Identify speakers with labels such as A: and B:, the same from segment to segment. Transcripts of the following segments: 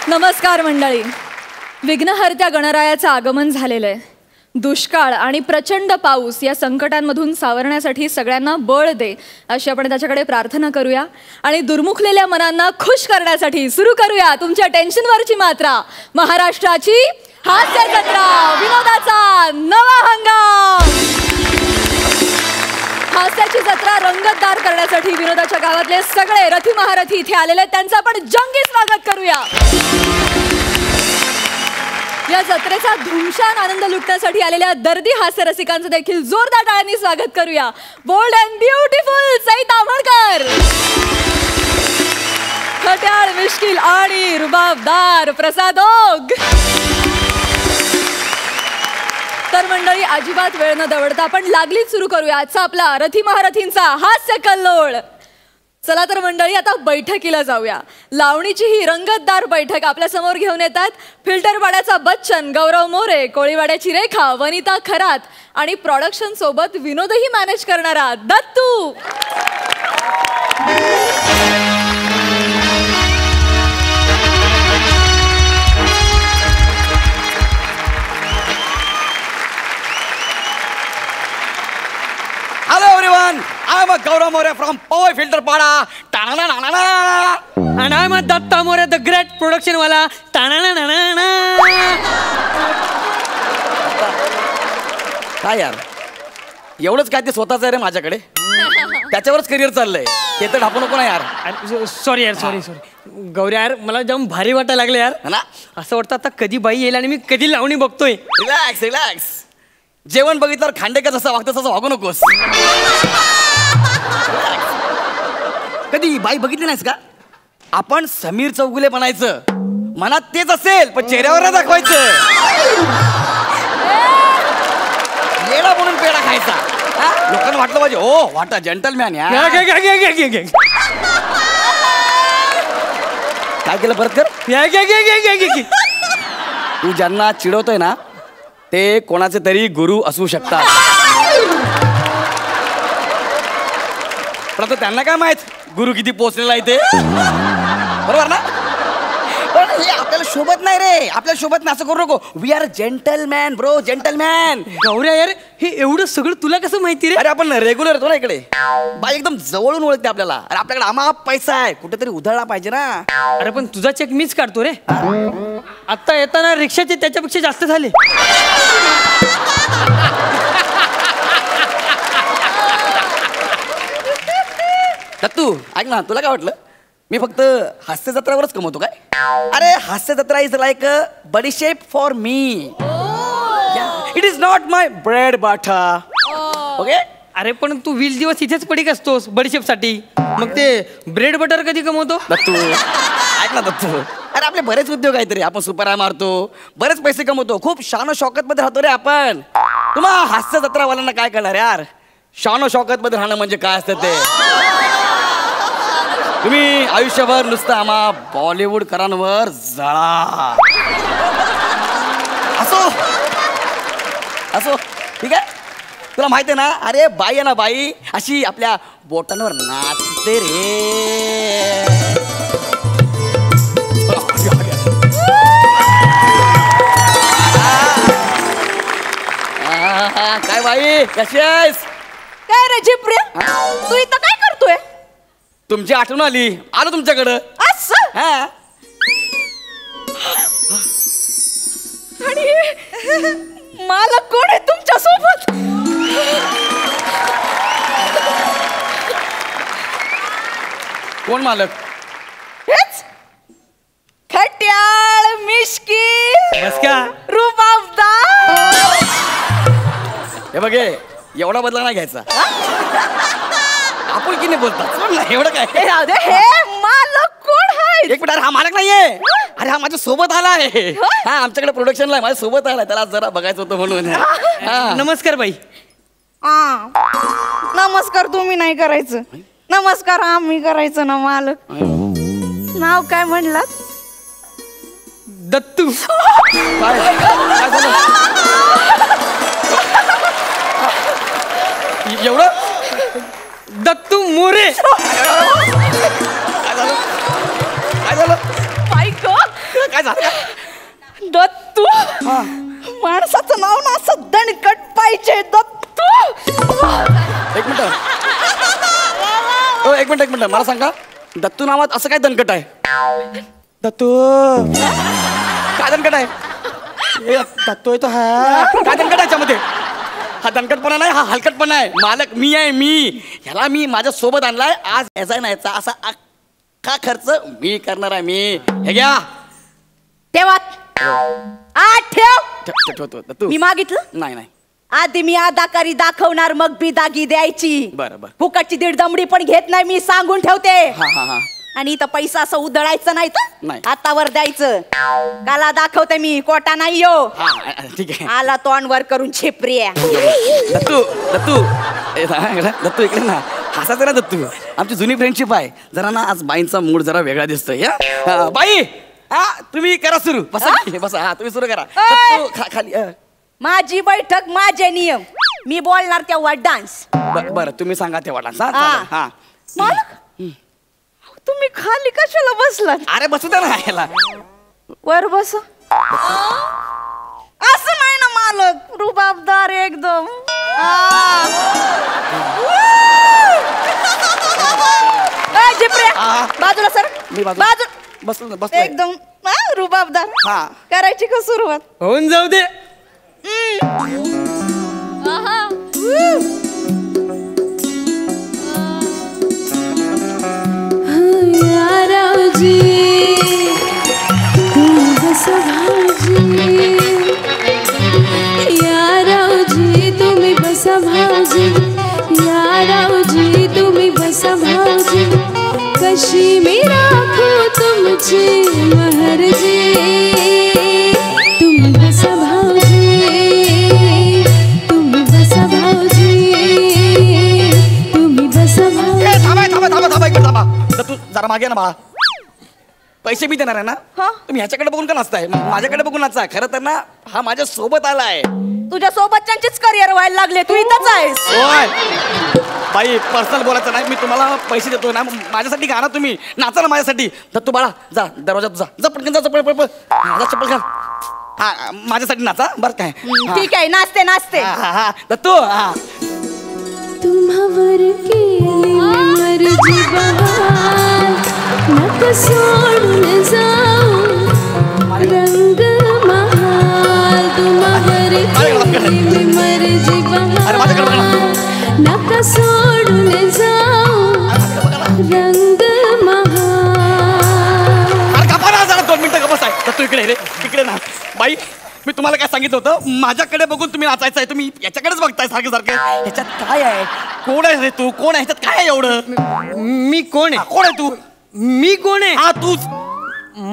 A: नमस्कार मंडळी. विघ्नहर्त्या गणरायाचं आगमन झालेलं आहे. दुष्काळ आणि प्रचंड पाऊस या संकटांमधून सावरण्यासाठी सगळ्यांना बळ दे अशी आपण त्याच्याकडे प्रार्थना करूया. आणि दुर्मुखलेल्या मनांना खुश करण्यासाठी सुरू करूया तुमच्या टेन्शनवरची मात्रा. महाराष्ट्राची हास्य जत्रा, विनोदाचा नवा हंगाम. हास्याची जत्रा रंगतदार करण्यासाठी विनोदाच्या गावातले सगळे रथी महारथी इथे आलेले आहेत. त्यांचं आपण जंगी स्वागत करूया. या जत्रेचा धुमशान आनंद लुटण्यासाठी आलेल्या दर्दी हास्य रसिकांचं देखील जोरदार टाळ्यांनी स्वागत करूया. Bold and beautiful Sai Tamhankar, खट्याळ मिश्किल आणि रुबाबदार प्रसाद ओग. तर मंडळी, अजिबात वेळ न दवडता आपण लागलीच सुरू करूया आजचा आपला रथी महारथींचा हास्य कल्लोळ. चला तर मंडळी, आता बैठकीला जाऊया. लावणीची ही रंगतदार बैठक आपल्या समोर घेऊन येतात फिल्टरवाड्याचा बच्चन गौरव मोरे, कोळीवाड्याची रेखा वनिता खरात आणि प्रोडक्शन सोबत विनोदही मॅनेज करणारा Dattu.
B: Hello everyone, I am Gaurav More from Power Filter Pada.
C: And I am Datta More, the great production wala.
B: काय यार, एवढंच काय ते स्वतःच आहे रे माझ्याकडे. त्याच्यावरच करिअर चाललंय. ते तर ढापू नको ना यार.
C: सॉरी यार, सॉरी. गौरी यार, मला जाम भारी वाटायला लागलं यार.
B: ना
C: असं वाटतं आता कधी बाई येईल आणि मी कधी लावणी बघतोय.
B: Relax relax. जेवण बघितल्यावर खांडेकर जसं वागतं तसं वागू नकोस. कधी बाई बघितली नाहीस का? आपण समीर चौगुले बनायचं. मनात तेच असेल पण चेहऱ्यावर नाही दाखवायचं. येडा म्हणून पेढा खायचा. लोकांना वाटलं पाहिजे ओ वाटा जेंटलमॅन. काय केलं परत कर. तू ज्यांना चिडवतोय ना ते कोणाचे तरी गुरु असू शकतात. पण त्यांना काय माहित गुरु किती पोचलेला आहे ते. बरोबर ना? पण हे आपल्याला शोभत नाही रे. आपल्याला शोभत नाही असं करू नको. We are gentleman bro, gentleman.
C: गौऱ्या यार, हे एवढं सगळं तुला कसं माहिती रे?
B: अरे आपण रेग्युलर येतो ना इकडे. बाई एकदम जवळून ओळखते आपल्याला. अरे आपल्याकडे आमाप पैसा आहे, कुठेतरी उधळला पाहिजे ना.
C: अरे पण तुझा चेक मीच काढतो रे. आता येताना रिक्षाचे त्याच्यापेक्षा जास्त झाले.
B: दत्तू ऐक ना, तुला काय वाटलं मी फक्त हास्य जत्रावरच कमवतो काय? अरे हास्य जत्रा इज लाईक अ बडीशेप for me. It is not my bread butter. Okay.
C: अरे पण तू 20 दिवस इथेच पडीक असतोस बडीशेप साठी. मग ते ब्रेड बटर कधी कमवतो?
B: दत्तू ऐक ना दत्तू, अरे आपले बरेच उद्योग आहेत रे. आपण सुपरा मारतो, बरेच पैसे कमवतो, खूप शानो शौकत मध्ये राहतो रे आपण. तुम्हाला हास्य जत्रावाल्यांना काय करणार यार? शानो शौकत मध्ये राहणं म्हणजे काय असतं ते. तुम्ही आयुष्यभर नुसतं आम्हा बॉलिवूड करांवर जळा. असो असो ठीक आहे. तुला माहिती आहे ना, अरे बाई आहे ना, बाई अशी आपल्या बोटांवर नाचते रे. काय बाई कशी आहेस?
A: काय रे जिप्रिया, तू इथं काय करतोय?
B: तुमची आठवण आली, आलो तुमच्याकडं.
A: असं?
B: हा.
A: आणि मला कोण आहे तुमच्या सोबत?
B: कोण मालक?
A: हेच खट्याळ मिश्किल
C: बस का?
A: रुबाबदार.
B: हे बघे, एवढा बदला नाही घ्यायचा. आपण की नाही बोलतात एवढं काय.
A: हे मालक कोण आहे?
B: एक मिनिट, हा मालक नाहीये. अरे हा माझ्या सोबत आला आहे. हा आमच्याकडे प्रोडक्शनला आहे, माझ्या सोबत आला. त्याला जरा बघायचं होतं म्हणून.
C: नमस्कार बाई.
A: नमस्कार तुम्ही नाही करायचं. नमस्कार आम्ही करायचं ना मालक. नाव काय म्हणलात?
C: दत्तू.
B: काय झालं? एवढं
C: दत्तू मोरे.
B: काय झालं?
A: बाई गं,
B: मिनिट मला सांगा दत्तू नावात असं काय दणकट आहे? दत्तू काय दणकट आहे? दत्तू तो हा काय दणकट आहे याच्यामध्ये? हा दणकटपणा नाही, हा हलकटपणा आहे. मालक मी आहे, मी ह्याला मी माझ्या सोबत आणलाय. आज याचा नाही याचा असा अख्खा खर्च मी करणार आहे. मी हे घ्या
D: तेव्हा
B: ठेवतो दत्तू.
D: मी मागितलं
B: नाही
D: आधी मी अदाकारी दाखवणार मग बिदागी द्यायची.
B: बरं.
D: फुकटची दीड दमडी पण घेत नाही मी सांगून ठेवते.
B: हा
D: आणि इथं पैसा असं उधळायचं नाही
B: नाही.
D: तर हातावर द्यायचं. काला दाखवते मी कोटा नाही यो.
B: ठीक आहे.
D: आला तोंडवर करून छिपऱ्या.
B: दत्तू इकडे ना हसायचं ना दत्तू. आमची जुनी फ्रेंडशिप आहे. जरा ना आज बाईंचा मूड जरा वेगळा दिसतोय. बाई तुम्ही करा सुरू. बसा बसा. तुम्ही सुरू करा. खाली
D: माझी बैठक माझे नियम. मी बोलणार तेव्हा डान्स.
B: बरं तुम्ही सांगा तेव्हा डान्स.
D: मालक तुम्ही खाली कशाला बसलात?
B: अरे बसू द्या ना ह्याला.
D: वर बस. असं नाही ना मालक, रुबाबदार एकदम. बाजूला सर.
B: बसलो
D: एकदम रुबाबदार. करायची का सुरुवात?
C: होऊन जाऊ दे.
E: तुम्ही बसा भाऊजी कशी मी राखू तुमची महरजी. तुम्ही बसा भाऊजी तुम्ही बसा
B: थांबा. तू जरा मागे ना बा. पैसे मी देणार आहे ना. तुम्ही ह्याच्याकडे बघून का नाचताय? माझ्याकडे बघून नाचा. खरं तर ना हा माझ्या सोबत आलाय.
D: तुझ्या सोबतच्यांचीच करिअर व्हायला लागले. तू इथंच आहेस.
B: बाई पर्सनल बोलायचं नाही. मी तुम्हाला पैसे देतोय ना. माझ्यासाठी गा ना तुम्ही. नाचा ना माझ्यासाठी. दत्तू बाळा जा दरवाजात जा पटकन जा. चप्पल घाल. हा माझ्यासाठी नाचा बरं काय.
D: ठीक आहे नाचते.
B: दत्तू
E: तुम्हावर केली मर्जी बहार नका सोडून जाऊ रंग महाल. तुम्हावर केली मर्जी बहार नका सोडून जाऊ रंग महाल.
B: जरा 2 मिनिटं गप्प आहे. दत्तू इकडे ना. बाई मी तुम्हाला काय सांगितलं होतं? माझ्याकडे बघून तुम्ही नाचायचं आहे. तुम्ही याच्याकडेच बघताय सारखं. ह्याच्यात काय आहे? कोण आहे रे तू? कोण आहे ह्याच्यात? काय आहे एवढं?
C: मी कोण आहे?
B: कोण आहे तू?
C: मी कोण आहे?
B: हा तूच.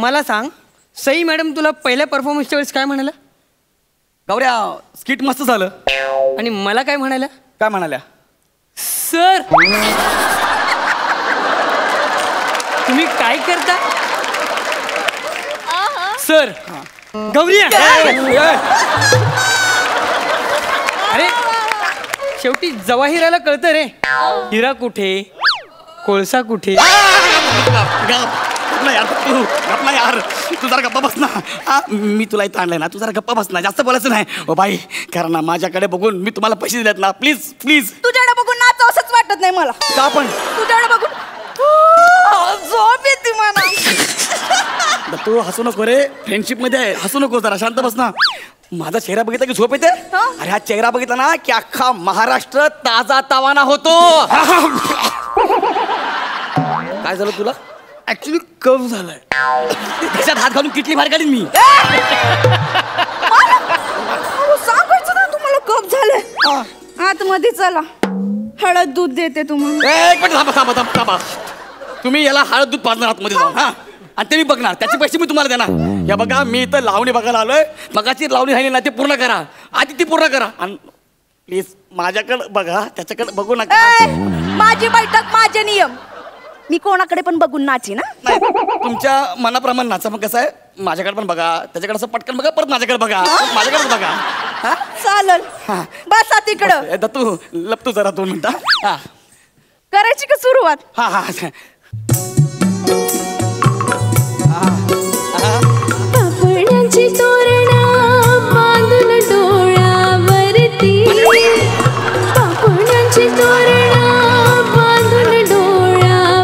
C: मला सांग सई मॅडम तुला पहिल्या परफॉर्मन्सच्या वेळेस काय म्हणाल्या?
B: गौऱ्या स्किट मस्त झालं.
C: आणि मला काय म्हणाल्या?
B: काय म्हणाल्या?
C: सर तुम्ही काय करता? सर गौरी अरे शेवटी जवाहिराला कळतं रे हिरा कुठे कोळसा कुठे.
B: यार तू जरा गप्पा बस ना. मी तुला इथं आणलंय ना. तू जरा गप्पा बस ना. जास्त बोलायचं नाही. ओ बाई कारण ना माझ्याकडे बघून मी तुम्हाला पैसे दिलेत ना. प्लीज
D: तुझ्याकडे बघून नाच असंच वाटत नाही मला.
B: का पण?
D: तुझ्याकडे बघून झोप येते मला.
B: तू हसू नको रे. फ्रेंडशिप मध्ये हसू नको. जरा शांत बस ना. माझा चेहरा बघितला की झोप येते. अरे हा चेहरा बघितला ना की अख्खा महाराष्ट्र ताजा तावाना होतो. काय झालं तुला? ऍक्च्युली कफ झालाय. त्याच्यात हात घालून किटली बाहेर काढीन मी.
D: सांगायचं ना तुम्हाला कप झालंय. आतमध्ये चला हळद दूध देते तुम्हाला.
B: एक मिनिट थांबा. तुम्ही याला हळद दूध पाजणार आतमध्ये जाऊन. हा आणि ते मी बघणार. त्याचे पैसे मी तुम्हाला देणार. या बघा मी इथं लावणी बघायला आलोय. मगाची लावणी राहिली ना ती पूर्ण करा. आधी ती पूर्ण करा. आणि प्लीज माझ्याकडे बघा. त्याच्याकडे बघू नका.
D: माझी बैठक माझे नियम. मी कोणाकडे पण बघून नाची ना.
B: नाही तुमच्या मनाप्रमाणे नाचा. मग कसं आहे माझ्याकडे पण बघा. त्याच्याकडे असं पटकन बघा. परत माझ्याकडे बघा. माझ्याकडे बघा.
D: चालेल बसा तिकडं.
B: दत्तू लपतो जरा 2 मिनिटं.
D: करायची का सुरुवात?
B: हा
E: पापडाची तोरणा बांधून डोळ्यावरती. पापडाची तोरणा बांधून डोळ्यावरती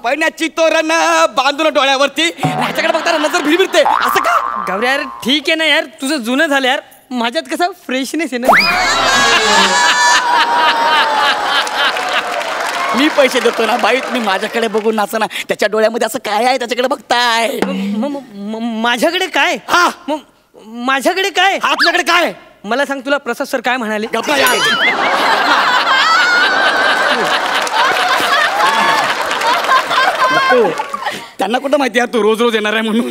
B: पापण्याची तोरण बांधून डोळ्यावरती ह्याच्याकडे बघताना नजर भिरभिरते असं का?
C: गौऱ्या यार ठीक आहे ना यार, तुझं जुनं झालं यार, माझ्यात कसा फ्रेशनेस आहे ना.
B: मी पैसे देतो ना बाई, तुम्ही माझ्याकडे बघून नाचा ना. त्याच्या डोळ्यामध्ये असं काय आहे त्याच्याकडे बघताय?
C: माझ्याकडे काय?
B: हा
C: माझ्याकडे काय?
B: हा तुझ्याकडे काय?
C: मला सांग, तुला प्रसाद सर काय म्हणाले?
B: गप्पा यार. त्यांना कुठं माहिती यार तू रोज रोज येणार आहे म्हणून.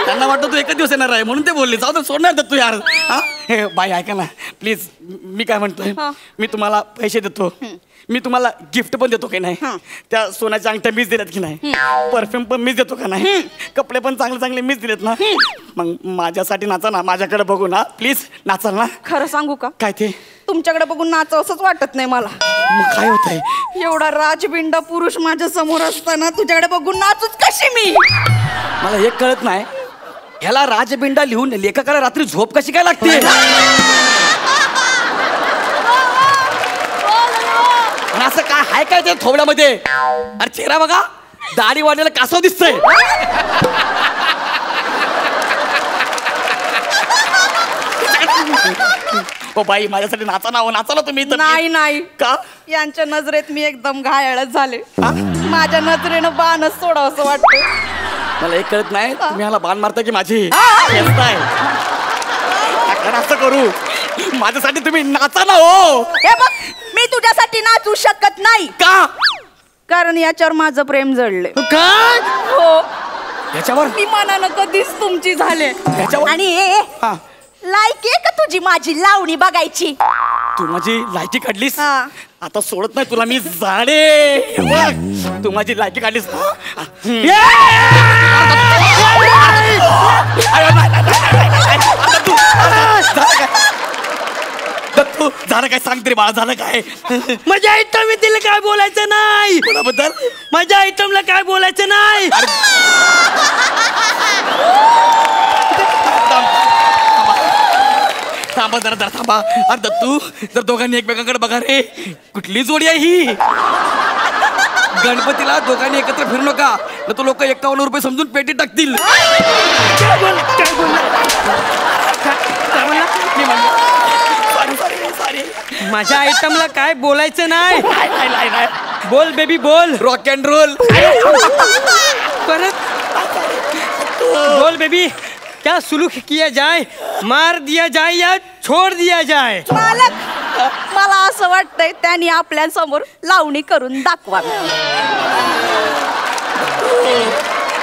B: त्यांना वाटतं तू एकच दिवस येणार आहे म्हणून ते बोलले. जाऊ तर सोडणार तू यार. हा हे बाई ऐका ना प्लीज, मी काय म्हणतोय, मी तुम्हाला पैसे देतो, मी तुम्हाला गिफ्ट पण देतो की नाही, त्या सोन्याच्या अंगठ्या मीच दिल्यात की नाही, परफ्यूम पण मीच देतो का नाही, कपडे पण चांगले चांगले मीच दिलेत ना. मग माझ्यासाठी नाचा ना, माझ्याकडे बघू ना प्लीज, नाचाल ना?
D: खरं सांगू का,
B: काय ते?
D: तुमच्याकडे बघून नाचावं असंच वाटत नाही मला.
B: मग काय होतंय?
D: एवढा राजबिंडा पुरुष माझ्या समोर असताना तुझ्याकडे बघून नाचूच कशी मी?
B: मला एक कळत नाही, ह्याला राजबिंडा लिहून लेखकाला रात्री झोप कशी काय लागते? आणि असं काय हाय काय ते थोबड्यामध्ये? अरे चेहरा बघा, दाढी वाढलेला कासव दिसतंय. ओ बाई माझ्यासाठी नाचा ना, नाचा ना तुम्ही.
D: नाही नाही
B: का?
D: यांच्या नजरेत मी एकदम घायाळच झाले. माझ्या नजरेनं बाणच सोडावं असं वाटतं.
B: मला एक कळत नाही, तुम्ही ह्याला बाण मारता की माझी असं करू? माझ्यासाठी तुम्ही नाचा ना. हो
D: हे बघ, मी तुझ्यासाठी नाचू शकत नाही.
B: का?
D: कारण याच्यावर माझं प्रेम जडले.
C: काय?
D: हो,
B: याच्यावर
D: मी मनानं कधीच तुमची झाले.
B: याच्यावर?
D: आणि
B: हा,
D: लायकी आहे का तुझी माझी लावणी बघायची?
B: तू माझी लायकी काढलीस,
D: हा.
B: आता सोडत नाही तुला मी. झाडे बघ, तू माझी लायकी काढलीस. दत्तू झालं काय? सांग तरी बाळा, झालं काय?
C: माझ्या आयटम तिला काय बोलायचं नाही.
B: कोणाबद्दल?
C: माझ्या आयटमला काय बोलायचं नाही.
B: थांबा जरा जरा थांबा. अरे दत्तू, जर दोघांनी एकमेकांकडे बघा रे, कुठली जोडी आहे ही? गणपतीला दोघांनी एकत्र फिरू नका, न तो लोक 51 रुपये समजून पेटी टाकतील.
C: काय बोलला? माझ्या आयटमला काय बोलायचं नाही. बोल बेबी बोल.
B: Rock and roll.
C: परत बोल बेबी. क्या सुलूक किया जाए, मार दिया जाए या छोड़ दिया जाए?
D: मालक, मला असं वाटतंय त्यांनी आपल्या समोर लावणी करून दाखवा.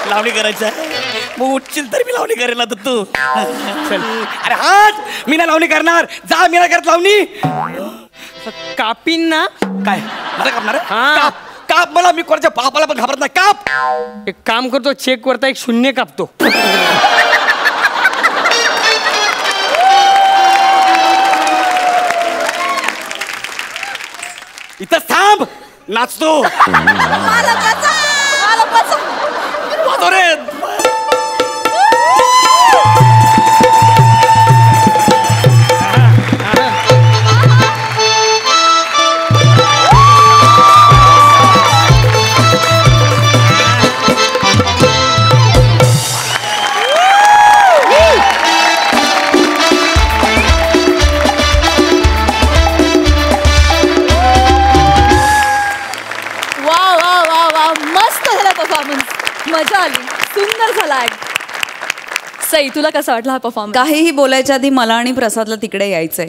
B: लावणी करायचं आहे? मग उठशील तर मी लावणी करेल ना दत्तू. अरे हाच, मी नाही लावणी करणार. जा, मी नाही करत लावणी.
C: कापीन ना.
B: काय मला कापणार आहे?
C: हा.
B: काप काप मला. मी कोणाच्या बापाला पण घाबरत नाही. काप.
C: एक काम करतो, चेक वरता एक शून्य कापतो.
B: इथं थांब, नाचतो. वाजव रे.
A: मजा आली, सुंदर झाला. सई, तुला कसा वाटला हा परफॉर्मन्स?
F: काहीही बोलायच्या आधी मला आणि प्रसादला तिकडे यायचंय.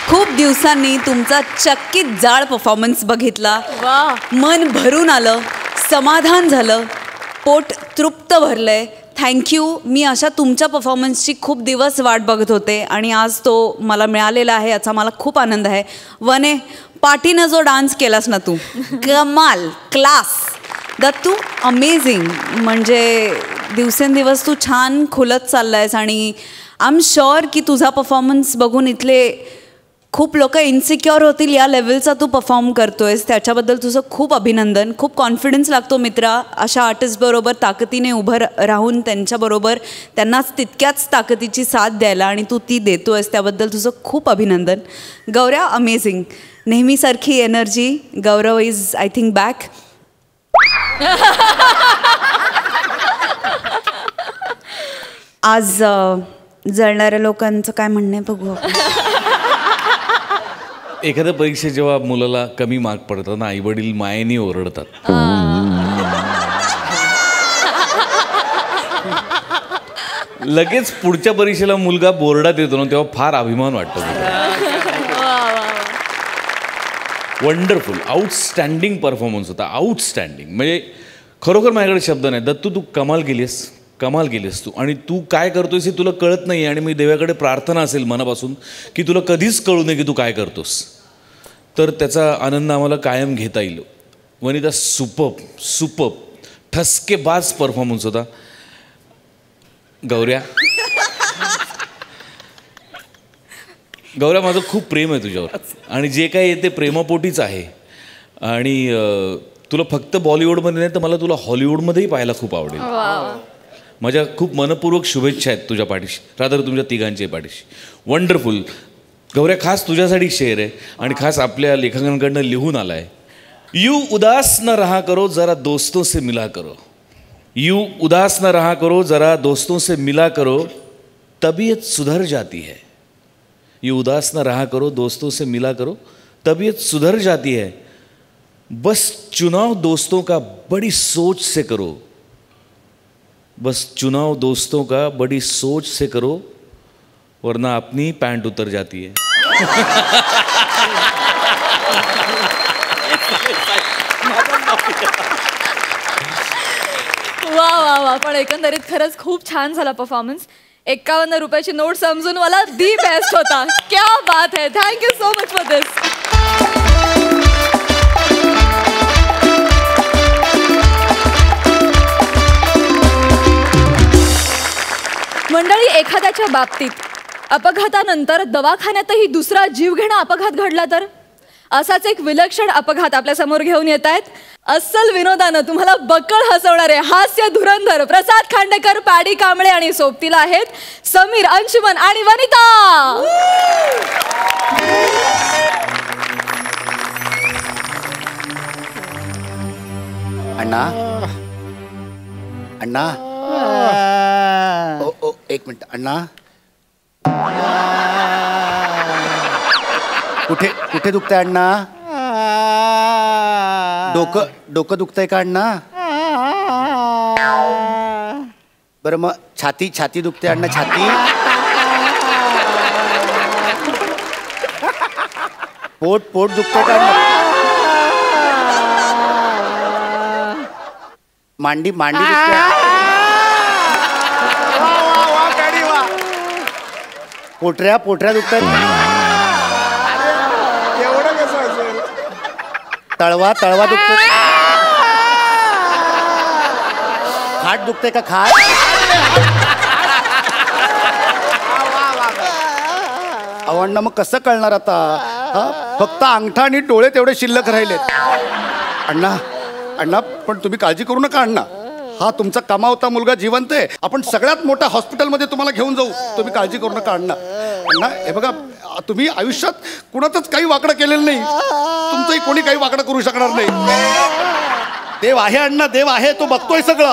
F: खूप दिवसांनी तुमचा चक्कीत जाळ परफॉर्मन्स बघितला. मन भरून आलं, समाधान झालं, पोट तृप्त भरलंय. थँक्यू. मी अशा तुमच्या परफॉर्मन्सची खूप दिवस वाट बघत होते आणि आज तो मला मिळालेला आहे, याचा मला खूप आनंद आहे. वने, पाठीनं जो डान्स केलास ना तू, कमाल, क्लास. दत्तू अमेझिंग. म्हणजे दिवसेंदिवस तू छान खुलत चाललायस आणि आय एम शुअर की तुझा परफॉर्मन्स बघून इथले खूप लोक इन्सिक्युअर होतील या लेवलचा तू परफॉर्म करतोयस. त्याच्याबद्दल तुझं खूप अभिनंदन. खूप कॉन्फिडन्स लागतो मित्रा अशा आर्टिस्टबरोबर ताकदीने उभं राहून त्यांच्याबरोबर त्यांनाच तितक्याच ताकदीची साथ द्यायला आणि तू ती देतोयस त्याबद्दल तुझं खूप अभिनंदन. गौऱ्या अमेझिंग. नेहमीसारखी energy. Gaurav is I think back. आज जळणाऱ्या लोकांचं काय म्हणणं आहे बघू आपण.
G: एखाद्या परीक्षेत जेव्हा मुलाला कमी मार्क पडतात ना, आई वडील मायेने ओरडतात. लगेच पुढच्या परीक्षेला मुलगा बोर्डात येतो ना, तेव्हा फार अभिमान वाटतो. वंडरफुल, आउटस्टँडिंग परफॉर्मन्स होता. आउटस्टँडिंग म्हणजे खरोखर माझ्याकडे शब्द नाही. दत्तू तू कमाल केलीस तू. आणि तू काय करतोयस हे तुला कळत नाही. आणि मी देवाकडे प्रार्थना असेल मनापासून की तुला कधीच कळू नये की तू काय करतोस. तर त्याचा आनंद आम्हाला कायम घेता येईल. वनिता सुपर्ब ठसकेबाज परफॉर्मन्स होता. गौऱ्या माझं खूप प्रेम आहे तुझ्यावर आणि जे काही आहे ते प्रेमापोटीच आहे. आणि तुला फक्त बॉलिवूडमध्ये नाही तर मला तुला हॉलिवूडमध्येही पाहायला खूप आवडेल. माझ्या खूप मनपूर्वक शुभेच्छा आहेत तुझ्या पाठीशी, रादर तुमच्या तिघांच्या पाठीशी. वंडरफुल. गौऱ्या खास तुझ्यासाठी शेअर आहे आणि खास आपल्या लेखकांकडनं लिहून आला आहे. यू उदास न रहा करो जरा दोस्तों से मिला करो. यू उदास न रहा करो जरा दोस्तों से मिला करो तबीयत सुधर जाती है. यू उदास न रहा करो दोस्तों से मिला करो तबीयत सुधर जाती है. बस चुनाव दोस्तों का बड़ी सोच से करो. बस चुनाव दोस्तों का बड़ी सोच से करो वरना अपनी पैंट उतर जाती है.
A: वा वा वा. पण एकंदरीत खरंच खूप छान झाला परफॉर्मन्स. 51 रुपयाची नोट समजून मला दी बेस्ट होता. क्या बात है. थँक्यू सो मच फॉर दिस. मंडळी, एखाद्याच्या बाबतीत अपघातानंतर दवाखान्यातही दुसरा जीवघेणा अपघात घडला तर असाच एक विलक्षण अपघात आपल्या समोर घेऊन येत आहेत. अस्सल विनोदानं तुम्हाला बक्कळ हसवणारे हास्य धुरंधर प्रसाद खांडेकर, पॅडी कांबळे आणि सोबतीला आहेत समीर, अंशुमन आणि वनिता.
B: अण्णा ओ एक मिनिट अण्णा. कुठे दुखतंय अण्णा? डोकं दुखतंय का अण्णा? बरं मग छाती दुखते अण्णा? छाती, पोट दुखतंय का अण्णा? मांडी दुखते? पोटऱ्या दुखतात? तळवा दुखतो? खाट दुखते का? खाट? अण्णा मग कसं कळणार आता? फक्त अंगठा आणि डोळे तेवढे शिल्लक राहिलेत. अण्णा पण तुम्ही काळजी करू नका अण्णा. हा तुमचा कमावता मुलगा जिवंत आहे. आपण सगळ्यात मोठ्या हॉस्पिटलमध्ये तुम्हाला घेऊन जाऊ. तुम्ही काळजी करू नका अण्णा. हे बघा, तुम्ही आयुष्यात कुणातच काही वाकडं केलेलं नाही. तुमचंही कोणी काही वाकडं करू शकणार नाही. देव आहे अण्णा, देव आहे, तो बघतोय सगळं.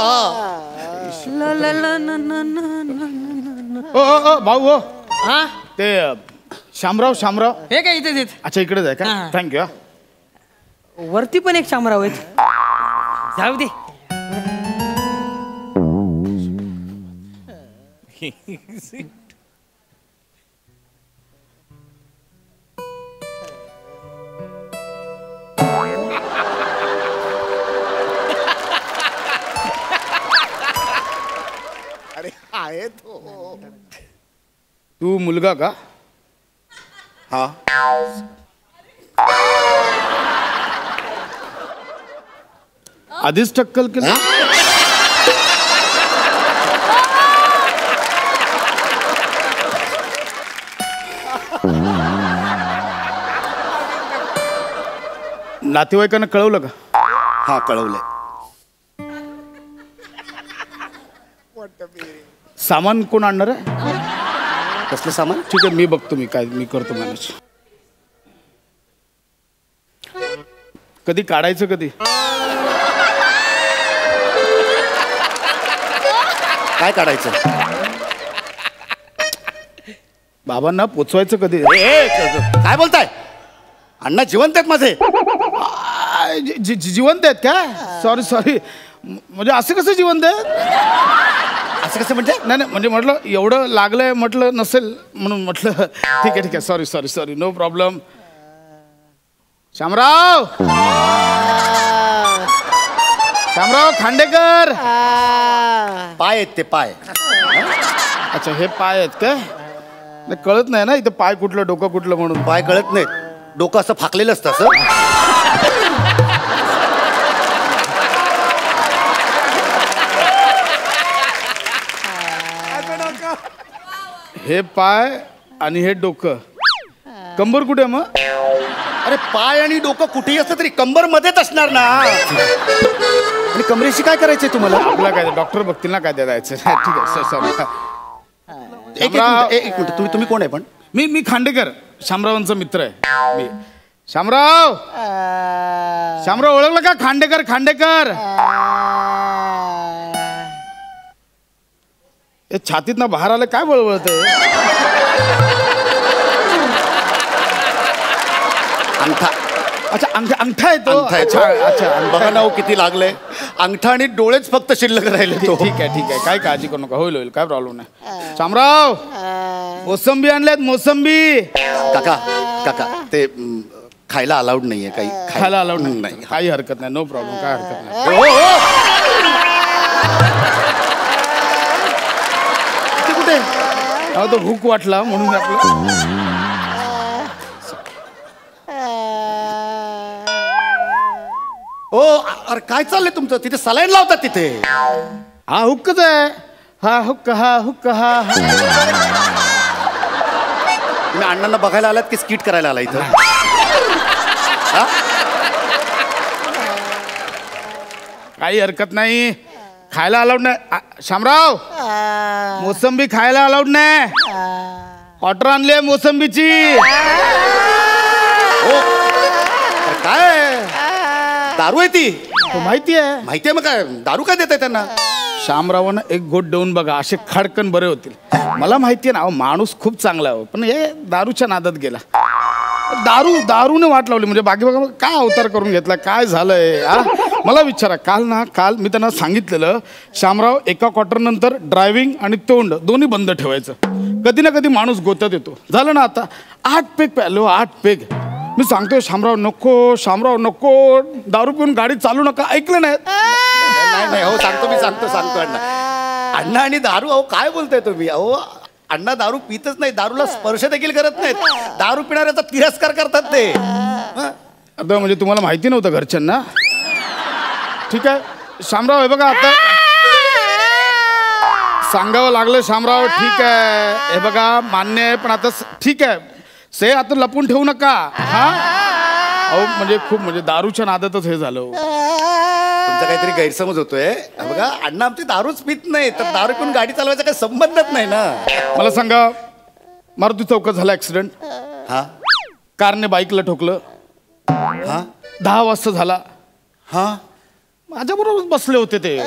H: भाऊ
C: हा
H: ते शामराव
C: हे काय इथेच आहेत.
H: अच्छा इकडेच आहे का? थँक्यू.
C: वरती पण एक शामराव आहेत. जाऊ दे.
H: अरे आहे तो. तू मुलगा का? आधीच टक्कल केलं. नातेवाईकांना कळवलं का?
B: हा कळवलंय.
H: सामान कोण आणणार आहे?
B: कसलं सामान?
H: ठीक आहे, मी बघतो, मी करतो मॅनेज. कधी काढायचं कधी?
B: काय काढायचं?
H: बाबांना पोचवायचं कधी?
B: काय बोलताय? अण्णा जिवंत आहेत माझे.
H: जिवंत आहेत का? सॉरी म्हणजे असं कसं जिवंत आहेत?
B: असं कसं म्हणजे?
H: नाही म्हणजे म्हटलं एवढं लागलंय म्हटलं नसेल म्हणून म्हटलं. ठीक आहे sorry no problem. Shamrao Khandekar.
B: पाय आहेत ते पाय.
H: अच्छा हे पाय आहेत का? कळत नाही ना इथं पाय कुठलं डोकं कुठलं म्हणून.
B: पाय कळत नाहीत, डोकं असं फाकलेलं असतं असं.
H: हे पाय आणि हे डोकं. कंबर कुठे मग?
B: अरे पाय आणि डोकं कुठेही असतं तरी कंबर मध्येच असणार ना. आणि कमरेशी काय करायचंय तुम्हाला?
H: आपला काय डॉक्टर बघतील ना काय द्यायचं. ठीक आहे सॉरी.
B: एक मिनिट, तुम्ही कोण आहे पण?
H: मी खांडेकर, शामरावांचा मित्र आहे मी. शामराव ओळखलं का? खांडेकर. हे छातीत ना बाहेर आलं काय बळबळत आहे?
B: अंगठा.
H: अच्छा अंगठा आहे तो.
B: अच्छा बघा ना किती लागलंय. अंगठा आणि डोळेच फक्त शिल्लक राहिले.
H: ठीक आहे काय काळजी करू नका. होईल काय प्रॉब्लेम नाही. शामराव मोसंबी आणल्यात मोसंबी.
B: काका ते खायला अलाउड नाहीये. काही
H: खायला अलाउड नाही. काही हरकत नाही, नो प्रॉब्लेम, काय हरकत नाही. कुठे तो हुक वाटला म्हणून आपलं.
B: अरे काय चाललंय तुमचं? तिथे सलाईन लावतात तिथे.
H: हा हुक्कच आहे. हा हुक्क.
B: तुम्ही अण्णांना बघायला आलात की स्किट करायला आला इथं?
H: काही हरकत नाही. खायला अलाउड नाही. शामराव मोसंबी खायला अलाउड नाही. ऑर्डर आणली मोसंबीची.
B: काय दारू आहे ती?
H: माहिती आहे
B: मग काय दारू काय देताय त्यांना?
H: शामरावांना एक गोट देऊन बघा, असे खडकन बरे होतील. मला माहिती आहे ना माणूस खूप चांगला आहे, पण हे दारूच्या नादात गेला. दारूने वाट लावली. म्हणजे बाकी बघा काय अवतार करून घेतला, काय झालंय? मला विचारा. काल मी त्यांना सांगितलेलं शामराव एका क्वार्टर नंतर ड्रायव्हिंग आणि तोंड दोन्ही बंद ठेवायचं. कधी ना कधी माणूस गोत्यात येतो. झालं ना आता 8 पेग प्यालो. 8 पेग. मी सांगतोय शामराव नको दारू पिऊन गाडी चालू नका. ऐकलं नाही.
B: हो सांगतो अण्णा आणि दारू. अहो काय बोलताय तुम्ही? अहो अण्णा दारू पितच नाही, दारूला स्पर्श देखील करत नाहीत. दारू पिणाऱ्याचा तिरस्कार करतात ते.
H: आता म्हणजे तुम्हाला माहिती नव्हतं घरच्यांना? ठीक आहे शामराव, हे बघा आता सांगावं लागलं शामराव. ठीक आहे हे बघा मान्य आहे, पण आता ठीक आहे से आता लपून ठेवू नका. अहो म्हणजे खूप म्हणजे दारूच्या नादातच हे झालं.
B: तुमचा काहीतरी गैरसमज होतोय. बघा अण्णा आमची दारूच पित नाही, तर दारू पिऊन गाडी चालवायचा काही संबंधच नाही ना.
H: मला सांगा, मारुती चौकात झाला ऍक्सिडेंट. कारने बाईकला ठोकलं. 10 वाजता झाला. माझ्या बरोबर बसले होते ते.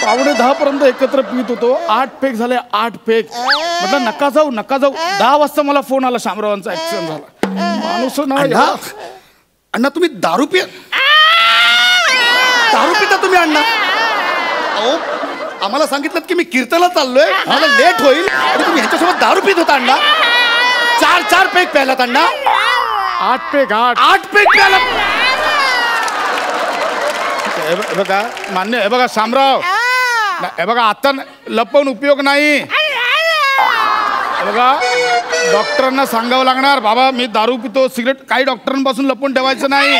H: 9:45 पर्यंत एकत्र पित होतो. 8 पेग झाले. 8 पेग. म्हटलं नका जाऊ. 10 वाजता मला फोन आला शामरावांचा ऍक्सिडेंट झाला. माणूस ना
B: अण्णा तुम्ही दारू पिता तुम्ही अण्णा? अहो आम्हाला सांगितलं की मी कीर्तनाला चाललोय, मला लेट होईल, आणि तुम्ही ह्याच्यासोबत दारू पित होता अण्णा. 4 पेग प्यायलात अण्णा.
H: 8 पेग 8 पेग प्यायला. हे बघा मान्य. हे बघा शामराव, हे बघा आता लपवून उपयोग नाही. हे बघा डॉक्टरांना सांगावं लागणार, बाबा मी दारू पितो, सिगरेट, काही डॉक्टरांपासून लपवून ठेवायचं नाही.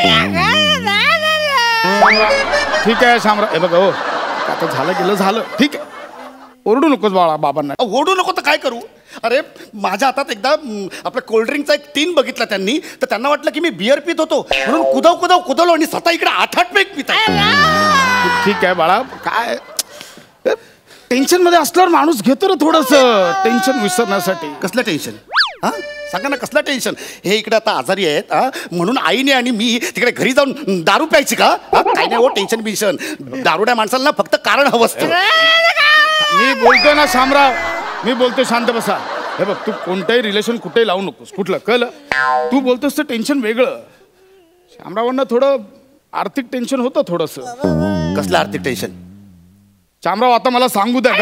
H: ठीक आहे शामराव, हे बघा हो आता झालं गेलं झालं, ठीक आहे. ओरडू नकोस बाळा बाबांना.
I: ओढू नको तर काय करू? अरे माझ्या हातात एकदा आपल्या कोल्ड्रिंकचा एक टीन बघितला त्यांनी, तर त्यांना वाटलं की मी बिअर पित होतो म्हणून कुदवलो आणि स्वतः इकडे 8 पेक पित आहे.
H: ठीक आहे बाळा, काय टेन्शन मध्ये असल्यावर माणूस घेतो रे थोडस टेन्शन विसरण्यासाठी.
I: कसलं टेन्शन? हा सांगा ना, कसलं टेन्शन? हे इकडे आता आजारी आहेत म्हणून आईने आणि मी तिकडे घरी जाऊन दारू प्यायची का? काय नाही हो टेन्शन बिन्शन, दारुड्या माणसाला फक्त कारण हवं असतं.
H: मी बोलतोय ना शामराव, मी बोलतोय शांत बसा. हे बघ तू कोणतंही रिलेशन कुठेही लावू नकोस, कुठलं कळलं? तू बोलतोस तर टेन्शन वेगळं. शामरावांना थोडं आर्थिक टेन्शन होतं थोडस.
I: कसलं आर्थिक टेन्शन?
H: शामराव आता मला सांगू द्या.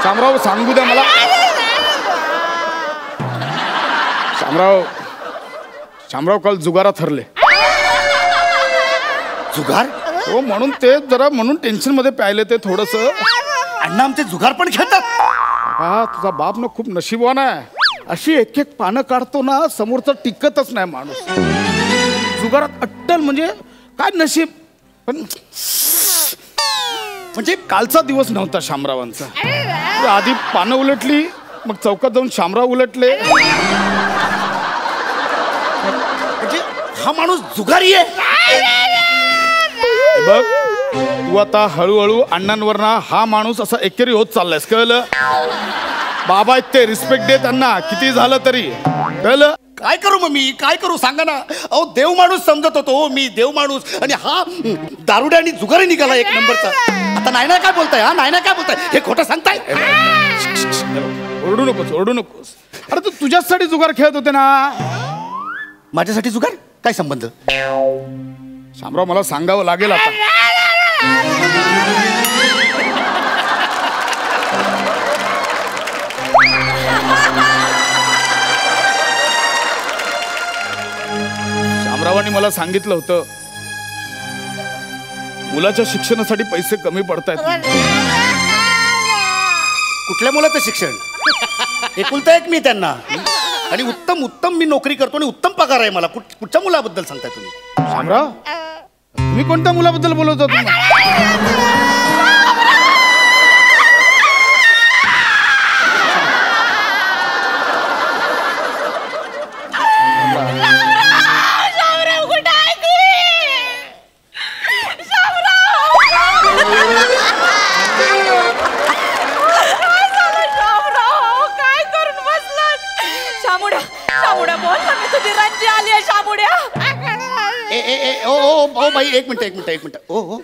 H: शामराव सांगू द्या मला. शामराव काल जुगारात हरले.
I: जुगार?
H: हो म्हणून ते जरा म्हणून टेन्शन मध्ये प्यायले ते थोडस.
I: अण्णा आमचे जुगार पण खेळतात?
H: हा तुझा बाप ना खूप नशीबवान आहे. अशी एक एक पानं काढतो ना समोरचं टिकतच नाही माणूस. जुगारात अट्टल म्हणजे काय नशीब. पण म्हणजे कालचा दिवस नव्हता शामरावांचा. आधी पानं उलटली, मग चौकात जाऊन शामराव उलटले.
I: म्हणजे हा माणूस जुगारी आहे.
H: बघ तू आता हळूहळू अण्णांवर ना हा माणूस असा एकेरी होत चाललायस, कळलं? बाबा आहेत ते, रिस्पेक्ट दे त्यांना किती झालं तरी, कळलं?
I: काय करू मग मी, काय करू सांगा ना. अहो देव माणूस समजत होतो मी, देव माणूस, आणि हा दारुड्या आणि जुगारी निघाला एक नंबरचा. आता नाही काय बोलताय? हा नाही काय बोलताय? हे खोटं सांगताय?
H: ओरडू नकोस, ओरडू नकोस. अरे तू तुझ्यासाठी जुगार खेळत होते ना.
I: माझ्यासाठी जुगार? काय संबंध?
H: शामराव मला सांगावं लागेल आता. शामरावांनी मला सांगितलं होतं मुलाच्या शिक्षणासाठी पैसे कमी पडतायत.
I: कुठल्या मुलाचं शिक्षण? एकुलता एक मी त्यांना, आणि उत्तम मी नोकरी करतो आणि उत्तम पगार आहे मला. कुठच्या मुलाबद्दल सांगताय तुम्ही?
H: शामराव तुम्ही कोणत्या मुलाबद्दल बोलत होता?
I: ओ बाई एक मिनिट. ओ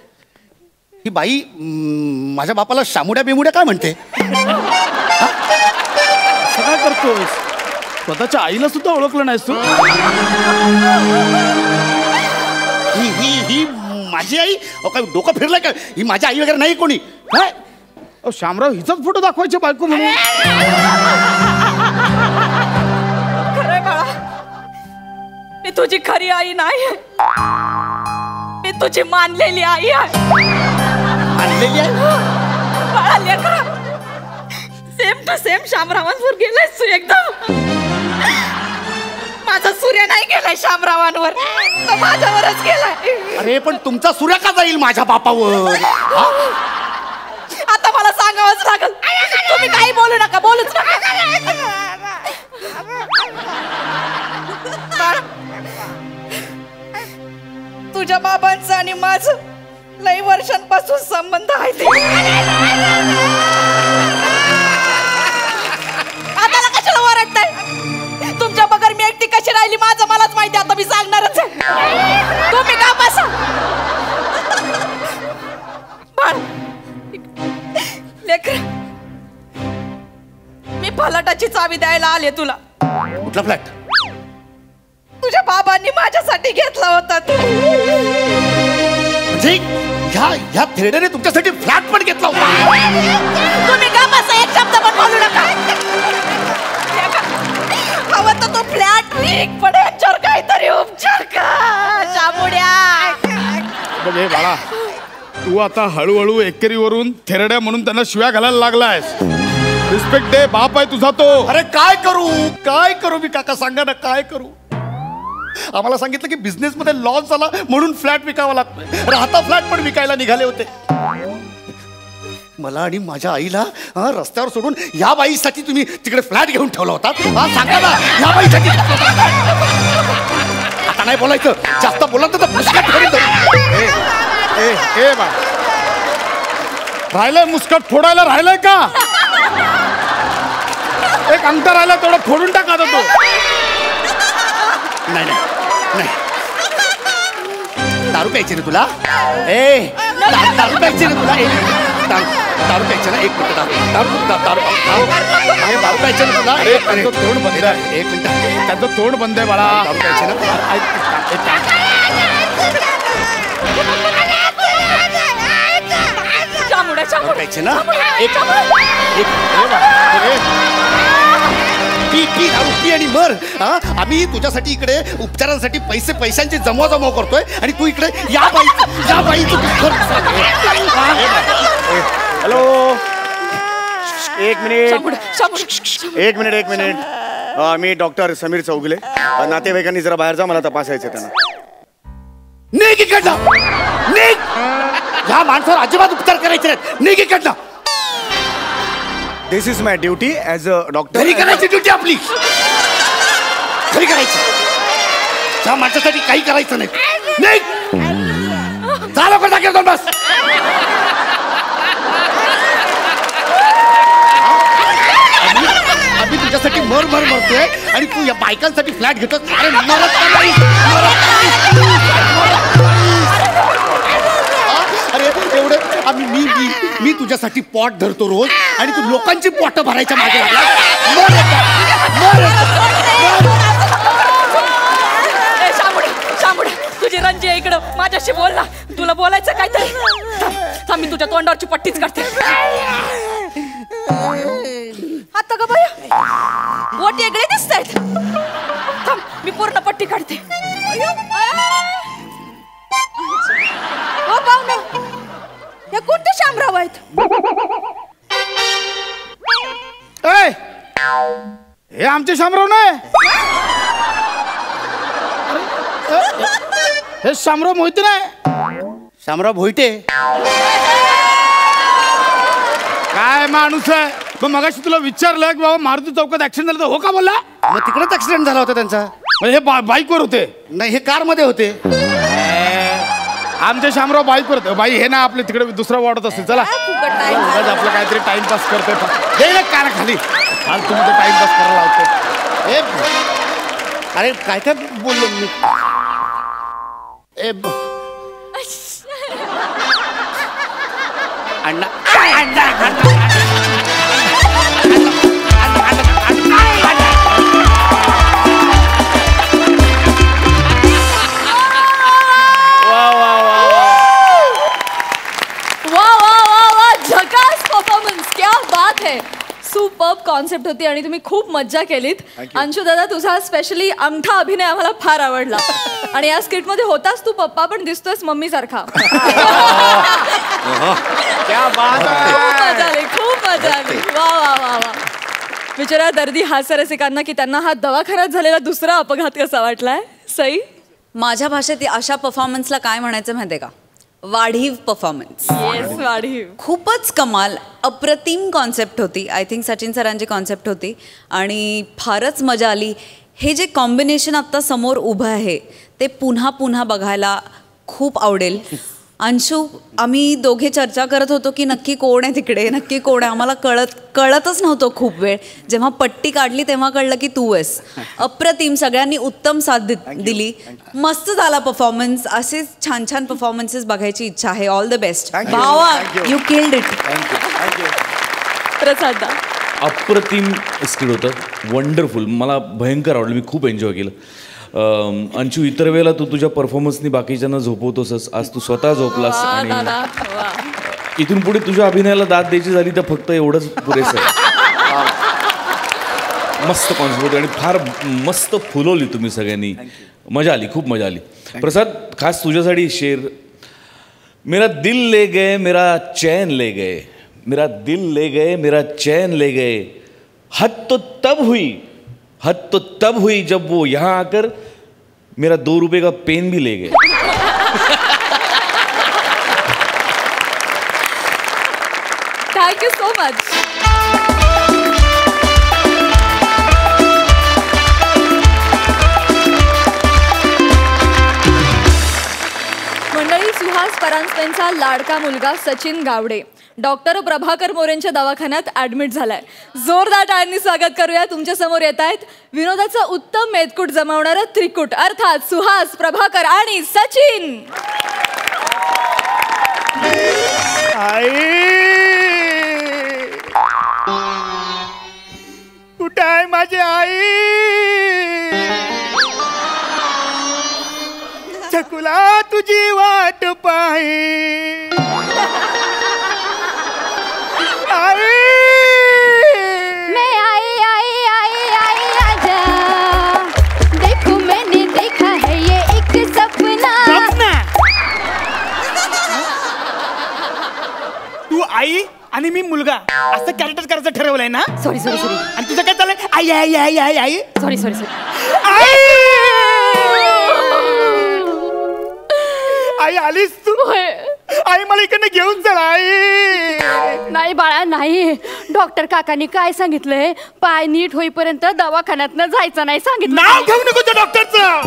I: ही बाई माझ्या बापाला शामुड्या बिमुड्या काय म्हणते?
H: काय करतोस? स्वतःच्या आईला सुद्धा ओळखलं नाहीस तू?
I: ही माझी आई? काय डोकं फिरलं का? ही माझी आई वगैरे नाही कोणी. काय
H: शामराव हिचाच फोटो दाखवायचे बायको म्हणून?
A: खरंय बाळा, मी तुझी खरी आई नाही, मी तुझी मानलेली आई आहे.
I: मानलेली आहे?
A: बाळा लेकरा, सेम टू सेम शामरावांवर गेलायस तू एकदम. माझा सूर्य नाही गेलाय शामरावांवर, तो माझ्यावरच गेलाय.
I: अरे पण तुमचा सूर्य का जाईल माझ्या बापावर?
A: आता मला सांगावंच लागल. तुम्ही काही बोलू नका, बोलूच नका. तुझ्या बाबांचा आणि माझं लई वर्षांपासून संबंध आहे. आता कशाला ओरडताय? तुमच्या बगर मी एकटी कशी राहिली माझं मलाच माहिती. आता मी सांगणारच आहे. तुम्ही का बसा. बाळ लेकर, मी फलाटाची चावी द्यायला आले तुला.
I: कुठला फ्लॅट?
A: तुझ्या बाबांनी माझ्यासाठी घेतला होता.
I: म्हणजे ह्या थेरडेने तुमच्यासाठी फ्लॅट पण घेतला होता?
A: तुम्ही का बसा, एक शब्द पण बोलू नका. हवं तर तो फ्लॅट विक, पण यांच्यावर काहीतरी उपचार का शामुड्या.
H: बघे बाळा, तू आता हळूहळू एकेरीवरून थेरड्या म्हणून त्यांना शिव्या घालायला लागलायस. रिस्पेक्ट दे, बाप आहे तुझा तो.
I: अरे काय करू मी काका, सांगा ना काय करू? आम्हाला सांगितलं की बिझनेसमध्ये लॉस झाला म्हणून फ्लॅट विकावा लागतोय. राहता फ्लॅट पण विकायला निघाले होते. मला आणि माझ्या आईला रस्त्यावर सोडून या बाईसाठी तुम्ही तिकडे फ्लॅट घेऊन ठेवला होता. सांगा ना, या बाईसाठी. आता नाही बोलायचं, जास्त बोला तर मुस्कट फोडून देईन.
H: ए बा, राहिलंय मुस्कट फोडायला, राहिलंय का? एक अंतर राहिला, तेवढं फोडून टाका आता तो.
I: नाही नाही नाही, दारू प्यायची ना तुला? दारू प्यायची ना तुला? दारू प्यायची ना? एक मिनिट, दारू प्यायची ना तुला?
H: तोंड बंद आहे.
I: एक मिनिट,
H: त्याचं तोंड बंद आहे बाळा.
I: दारू प्यायची ना? दारू प्यायची ना? पी दारू पी आणि मर. आम्ही तुझ्यासाठी इकडे उपचारांसाठी पैशांची जमवा करतोय आणि तू इकडे या बाईचं
J: हॅलो, एक मिनिट. मी डॉक्टर समीर चौगुले. नातेवाईकांनी जरा बाहेर जा, मला तपासायचं त्यांना.
I: निघ इकडनं, निघ. ह्या माणसावर अजिबात उपचार करायचे नाहीत. निघ इकडनं.
J: This is my duty as a doctor.
I: घरी करायची ड्युटी आपली, घरी करायची. त्या माणसासाठी काही करायचं नाही. निघ, जा लवकर जागेवर जाऊन बस. आम्ही तुझ्यासाठी मरतोय आणि तू या बायकांसाठी फ्लॅट घेतो. अरे मरत नाही. अरे एवढे मी तुझ्यासाठी पॉट धरतो रोज आणि तू लोकांची पॉट भरायच्या मागे लागला.
A: शामुडे, तुझी रंजी आहे इकडं, माझ्याशी बोल ना. तुला बोलायचं काय तर मी तुझ्या तोंडावरची पट्टीच करते. आता का बाया, बोट वेगळे दिसत आहेत. थांब, मी पूर्ण पट्टी काढते. हो पाहुणे, हे कोणते शामराव आहेत?
H: हे आमचे शामराव नाही, हे शामराव मोहिते नाही.
I: शामराव भोईटे
H: काय माणूस आहे? मग मगाशी तुला विचारलं की बाबा मारुती चौकात ऍक्सिडेंट झालं, तर हो का बोलला?
I: मग तिकडेच ऍक्सिडेंट झाला होता त्यांचा.
H: हे बाईकवर होते?
I: नाही, हे कार मध्ये होते.
H: आमचे शामराव बाईकवर होते. बाई हे ना आपले तिकडे दुसरा वाढत असते. चला आपलं काहीतरी टाइमपास करतोय. हे काना खाली फालतू मध्ये टाइमपास करायला लावतो.
I: अरे काय काय बोललो मी? अण्णा
A: सुपर्ब कॉन्सेप्ट होती आणि तुम्ही खूप मज्जा केलीत. अंशू दादा, तुझा स्पेशली अंगठा अभिनय आम्हाला फार आवडला. आणि या स्किट मध्ये होतास तू पप्पा, पण दिसतोयस मम्मी सारखा. खूप मजा आली. वा वा वा वा. विचारा दर्दी हास्यरसिकांना की त्यांना हा दवाखान्यात झालेला दुसरा अपघात कसा वाटलाय. सई,
F: माझ्या भाषेत अशा परफॉर्मन्सला काय म्हणायचं माहितीये का? वाढीव परफॉर्मन्स.
A: येस, वाढीव.
F: खूपच कमाल, अप्रतिम कॉन्सेप्ट होती. आय थिंक सचिन सरांची कॉन्सेप्ट होती आणि फारच मजा आली. हे जे कॉम्बिनेशन आत्ता समोर उभं आहे ते पुन्हा पुन्हा बघायला खूप आवडेल. अंशू, आम्ही दोघे चर्चा करत होतो की नक्की कोण आहे तिकडे, नक्की कोण आहे. आम्हाला कळतच नव्हतं खूप वेळ. जेव्हा पट्टी काढली तेव्हा कळलं की तू आहेस. अप्रतिम, सगळ्यांनी उत्तम साथ दिली. मस्त झाला परफॉर्मन्स. असेच छान छान परफॉर्मन्सेस बघायची इच्छा आहे. ऑल द बेस्ट भावा, यू किल्ड इट.
A: प्रसाद,
G: अप्रतिम स्किट होतं, वंडरफुल. मला भयंकर आवडलं, मी खूप एन्जॉय केलं. अंशू, इतर वेळेला तू तुझ्या परफॉर्मन्सनी बाकीच्यांना झोपवतोस, आज तू स्वतः झोपलास. आणि इथून पुढे तुझ्या अभिनयाला दाद द्यायची झाली तर फक्त एवढंच पुरेसं आहे. मस्त कॉन्सेप्ट होती आणि फार मस्त फुलवली तुम्ही सगळ्यांनी. मजा आली, खूप मजा आली. प्रसाद, खास तुझ्यासाठी शेर. मेरा दिल ले गए, मेरा चैन ले गए, मेरा दिल ले गए, मेरा चैन ले गए. हद तो तब हुई जब वो यहाँ आकर मेरा 2 रुपए का पेन भी ले गए.
A: Thank you so much. मंडळी, सुहास परांजपेंचा लाडका मुलगा सचिन गावडे डॉक्टर प्रभाकर मोरेंच्या दवाखान्यात ऍडमिट झालाय. जोरदार टाळ्यांनी स्वागत करूया. तुमच्या समोर येत आहेत विनोदाचं उत्तम मेदकूट जमवणारं त्रिकूट अर्थात सुहास, प्रभाकर आणि सचिन.
H: कुठे आहे माझी आई? चकुला तुझी वाट पाही.
E: मैं आई आई आई आई आजा, देखो मैंने देखा है ये एक सपना.
H: तू आई आणि मी मुलगा असं कॅरेक्टर करायचं ठरवलंय ना?
E: Sorry sorry sorry.
H: आणि तुझं काय चाललंय? आई आई आई आई आई.
E: Sorry sorry sorry.
H: आई आलीस तू? आई मला इकडनं घेऊन चल आई.
E: नाही बाळा नाही. डॉक्टर काकांनी काय सांगितलंय, पाय नीट होईपर्यंत दवाखान्यात जायचं नाही सांगितलं.
H: नाव घेऊ नको त्या डॉक्टरचं.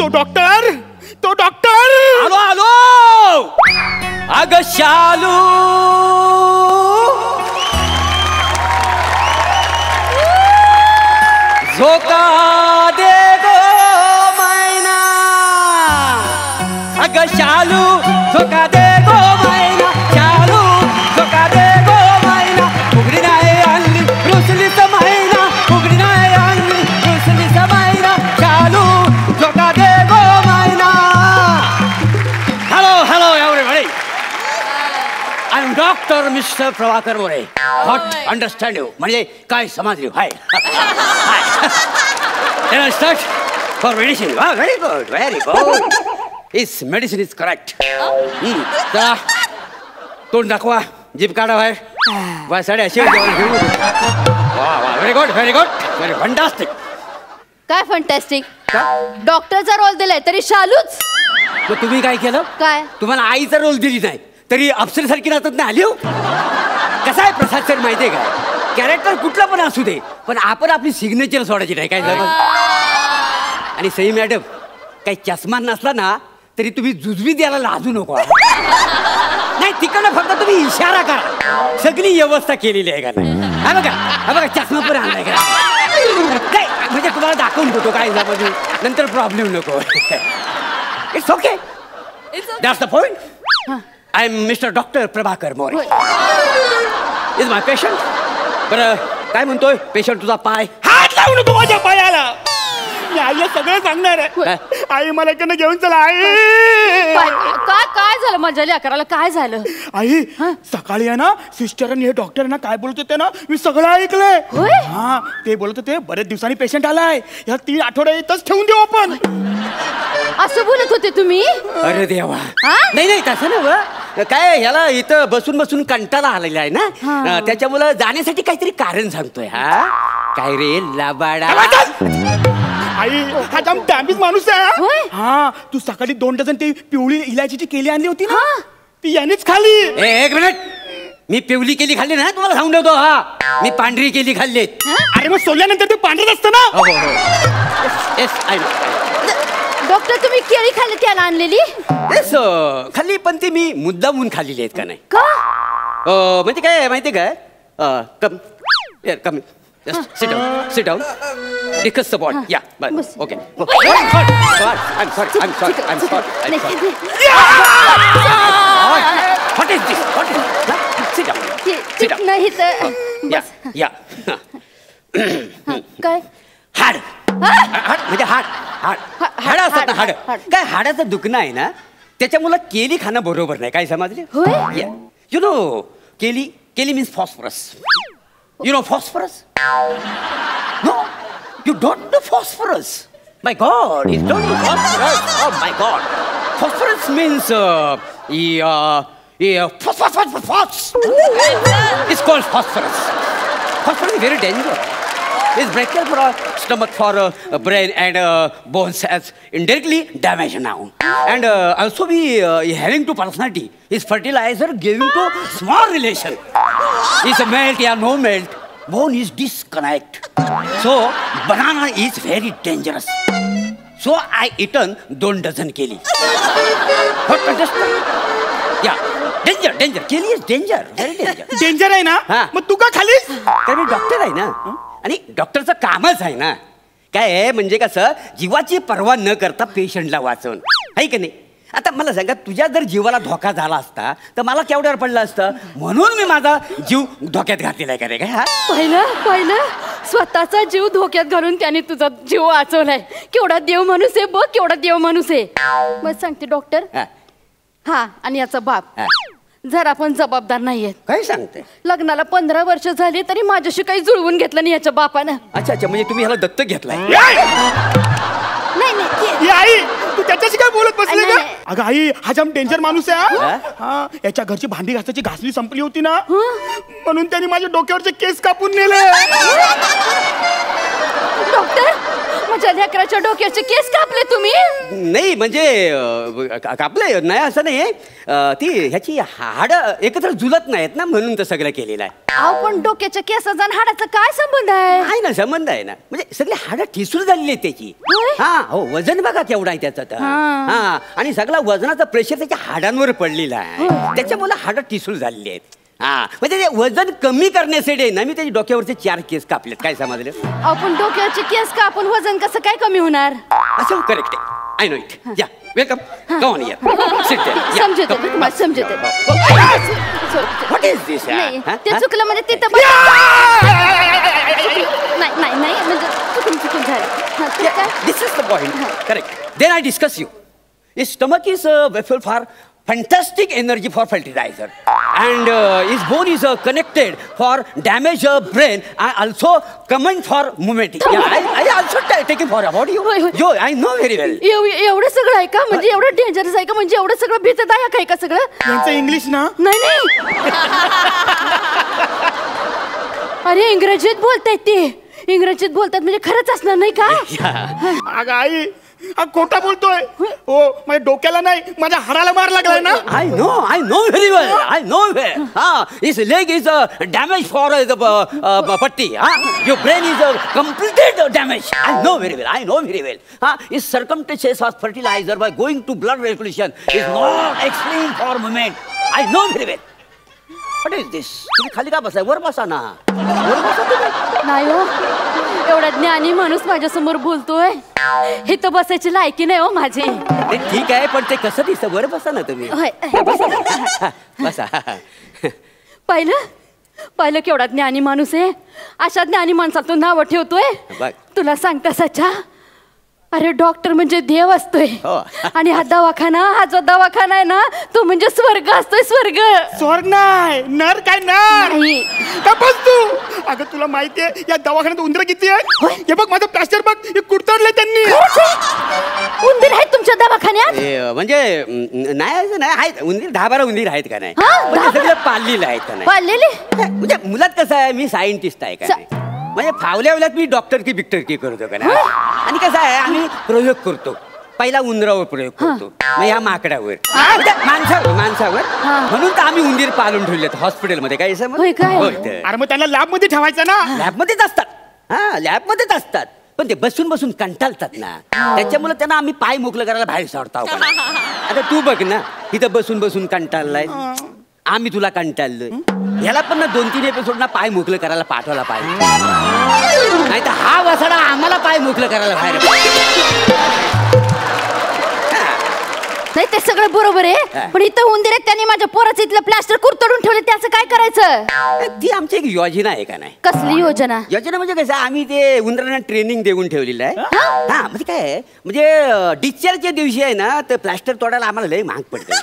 H: तो डॉक्टर.
C: आलो आलो. अग शालू, झोका दे गो मैना. अग शालू, झोका दे गो मैना. शालू, झोका दे गो मैना. उघडी नाही आणली रुसलीच मैना. उघडी नाही आणली रुसलीच मैना. शालू, झोका दे गो मैना. Hello everybody. I am doctor mister Prabhakar More. What understand you म्हणजे काय समजली? Hi start for medicine. Very good very good. Is medicine is correct. चला तोंड दाखवा, जीभ काढा बाहेर. वासाडे असे very good very good very fantastic.
E: काय फंटॅस्टिक. डॉक्टरचा रोल दिलाय तरी शालूच.
C: मग तुम्ही काय केलं?
E: काय?
C: तुम्हाला आईचा रोल दिली नाही तरी अप्सरेसारखी राहतात ना आली हो. कसं आहे प्रसाद सर माहितीये काय, कॅरेक्टर कुठलं पण असू दे पण आपण आपली सिग्नेचर सोडायची नाही काय झालं. आणि सई मॅडम काही चष्मा नसला ना तरी तुम्ही जुजवी द्यायला लाजू नको. नाही तिकडनं फक्त तुम्ही इशारा करा. सगळी व्यवस्था केलेली आहे का नाही. हा बघा चष्मा पण आणलाय का नाही म्हणजे तुम्हाला दाखवून देतो काय म्हणजे नंतर प्रॉब्लेम नको. It's okay. That's the point. I am mister doctor Prabhakar More. Is my patient. बरं काय म्हणतोय पेशंट तुझा पाय?
H: हात लावू नको माझ्या पायाला. मी आईला सगळं सांगणार आहे. आई मला इकडनं घेऊन चला आई.
E: काय झालं माझ्या लेकराला? काय झालं?
H: आई सकाळी आहे ना सिस्टरांनी हे डॉक्टरांना काय बोलत होते ना मी सगळं ऐकलंय. हा ते बोलत होते बरेच दिवसांनी पेशंट आलाय, या 3 आठवडे इथंच ठेवून देऊ आपण.
E: असं बोलत होते तुम्ही?
C: अरे देवा. नाही तसं ना काय याला इथं बसून बसून कंटाळा आलेला आहे ना त्याच्यामुळं जाण्यासाठी काहीतरी कारण सांगतोय. हा काय रे लाबाडा.
H: आई हा जाम डॅमेज माणूस आहे. हा तू सकाळी 2 डझन ती पिवळी इलायचीची केली आणली होती ना ती यानेच खाली.
C: एक मिनिट. मी पिवली केली खाल्ली ना तुम्हाला सांगून ठेवतो. हा मी पांढरी केली खाल्ली.
H: अरे मग सोडल्यानंतर ते पांढरच असतं ना.
E: डॉक्टर तुम्ही केळी खाल्ली त्याला आणलेली?
C: खाल्ली पण ती मी मुद्दामून खाल्लेली आहेत का नाही.
E: का
C: म्हणजे काय माहिती काय कम sit down discuss the point. Yeah, but okay. I'm sorry. What is this? Sit down.
E: नाही तर
C: या
E: काय?
C: हाड म्हणजे हाड असतात ना. हाड काय हाडाचं दुखणं आहे ना त्याच्यामुळे केली खाणं बरोबर नाही. काय समजले? यु नो केली means phosphorus. You know phosphorus? No, you don't know phosphorus. My God, you don't know phosphorus. Oh my God, phosphorus means phosphorus. It's called phosphorus. Phosphorus is very dangerous. It's breaking for stomach, for brain and bones as indirectly damaged now. And also we having to personality. Is fertilizer giving to small relation. Is a melt or no melt. Bone is disconnect. So banana is very dangerous. So I eaten 2 dozen keli. What understand? Yeah. Danger. Keli is danger. Very danger.
H: Danger आहे ना
C: हा.
H: मग तू का खालीस
C: तर मी doctor आहे ना आणि डॉक्टरचं कामच आहे ना काय आहे म्हणजे कसं जीवाची पर्वा न करता पेशंटला वाचवणं आहे की नाही. आता मला सांगा तुझ्या जर जीवाला धोका झाला असता तर मला केवढ्यावर पडलं असतं म्हणून मी माझा जीव धोक्यात घातलेला आहे का रे काय हा
E: पाहिलं स्वतःचा जीव धोक्यात घालून त्याने तुझा जीव वाचवलाय. केवढा देव माणूस आहे बघ, केवढा देव माणूस आहे. मग सांगते डॉक्टर.
C: हा.
E: हा आणि याचा बाप
C: हा.
E: जर आपण जबाबदार नाहीयेत.
C: काय सांगते
E: लग्नाला 15 वर्ष झाली तरी माझ्याशी काही जुळवून घेतलं नाही याच्या बापानं.
C: अच्छा म्हणजे तुम्ही ह्याला दत्तक घेतलाय.
E: नाही
H: ही आई तू त्याच्याशी काय बोलत बसली
E: नाही,
H: का
E: नाही.
H: अगं आई हा जाम डेंजर माणूस आहे
C: हा?
H: हा याच्या घरची भांडी घासायची घासणी संपली होती ना म्हणून त्यांनी माझ्या डोक्यावरचे केस कापून नेले.
E: डॉक्टर माझ्या लेकराच्या डोक्याचे केस कापले तुम्ही.
C: नाही म्हणजे कापले नाही असं नाही ती ह्याची हाड एकत्र जुलत नाहीत ना म्हणून तर सगळं केलेलं आहे.
E: अहो पण डोक्याच्या केसाचा आणि हाडाचा काय संबंध आहे.
C: आहे ना संबंध आहे ना म्हणजे सगळी हाडं ठिसूळ झालेली आहेत त्याची. हा हो वजन बघा केवढा आहे त्याचं तर. हा आणि सगळा वजनाचा प्रेशर त्याच्या हाडांवर पडलेला आहे त्याच्यामुळे हाडं ठिसूळ झालेली आहेत. हा म्हणजे ते वजन कमी करण्यासाठी ना मी त्याच्या डोक्यावरचे 4 केस कापलेत. काय समजले.
E: आपण डोक्याचे केस कापून वजन कसं काय कमी होणार.
C: असं करेक्ट आहे. I know it. या वेलकम. कम ऑन या. Sit there.
E: समजते तुम्हाला समजते.
C: What is this.
E: नाही ते चुकलं म्हणजे तिथं नाही म्हणजे चुकून झालं.
C: This is the point. Correct. Then I discuss you. His stomach is a vessel for fantastic energy for fertilizer, and his bone is connected for damage brain and also command for movement. Yeah, I also take it for about you. Yo, I know very well.
E: एवढं सगळं आहे का म्हणजे एवढं dangerous आहे का म्हणजे एवढं सगळं भीतदायक आहे का सगळं.
H: यांचं इंग्लिश ना
E: नाही अरे इंग्रजीत बोलतायत ते. इंग्रजीत बोलतात म्हणजे खरंच असणार नाही का.
H: अगं आई हा खोटा बोलतोय. हो माझ्या डोक्याला नाही माझ्या हाडाला मार लागलाय ना.
C: I know very well. I know well. His leg is damaged for the patti. Your brain is completed damage. I know very well. His circumstances of fertilizer by going to blood circulation is not explained for moment. I know very well. What is this? तुम्ही खाली का बसाय वर बसा ना. वर बसा तुम्ही.
E: नाही हो एवढा ज्ञानी माणूस माझ्या समोर बोलतोय हे तर बसायची लायकी नाही हो माझी.
C: ते ठीक आहे पण ते कसं दिसतं वर बसा ना तुम्ही. बसा.
E: पाहिलं केवढा ज्ञानी माणूस आहे. अशा ज्ञानी माणसाला तू नाव ठेवतोय. तुला सांगता सच्चा अरे डॉक्टर म्हणजे देव असतोय आणि हा जो दवाखाना आहे ना तो म्हणजे स्वर्ग असतोय.
H: स्वर्ग नाही नर काय नाही का बस तू. अगं तुला माहितीये या दवाखान्यात उंदर किती आहे. हे बघ माझं प्लास्टर बघ हे कुरतडलंय त्यांनी.
E: उंदीर आहेत तुमच्या दवाखान्यात.
C: म्हणजे नाही आहेत उंदीर 10-12 उंदीर आहेत का नाही सगळं पाळलेलं आहेत का नाही.
E: पाळलेले
C: म्हणजे मुलात कसं आहे मी सायंटिस्ट आहे का नाही म्हणजे फावल्यावल्यात मी डॉक्टर की करतो का नाही. आणि कसं आहे आम्ही प्रयोग करतो. पहिला उंदरावर प्रयोग करतो मग ह्या माकडावर माणसावर म्हणून तर आम्ही उंदीर पाळून ठेवलेत हॉस्पिटलमध्ये. काय
H: अरे मग त्यांना लॅब मध्ये ठेवायचं ना.
C: लॅबमध्येच असतात पण ते बसून कंटाळतात ना त्याच्यामुळे त्यांना आम्ही पाय मोकळं करायला बाहेर सोडतो. आता तू बघ ना इथं बसून कंटाळलाय आम्ही तुला कंटाळलोय. ह्याला पण ना 2-3 एपिसोड ना पाय मोकळं करायला पाठवला पाहिजे नाही तर हा वसाडा आम्हाला पाय मोकळं करायला बाहेर.
E: नाही ते सगळं बरोबर आहे पण इथं उंदीर आहेत त्यांनी माझ्या पोराचं इथलं प्लास्टर कुरतडून ठेवले त्याचं काय करायचं.
C: ती आमची एक योजना आहे का नाही.
E: कसली योजना.
C: म्हणजे कसं आम्ही ते उंदरांना ट्रेनिंग देऊन ठेवलेलं आहे. हा म्हणजे काय म्हणजे डिस्चार्जच्या दिवशी आहे ना तर प्लास्टर तोडायला आम्हाला लय महाग पडतं.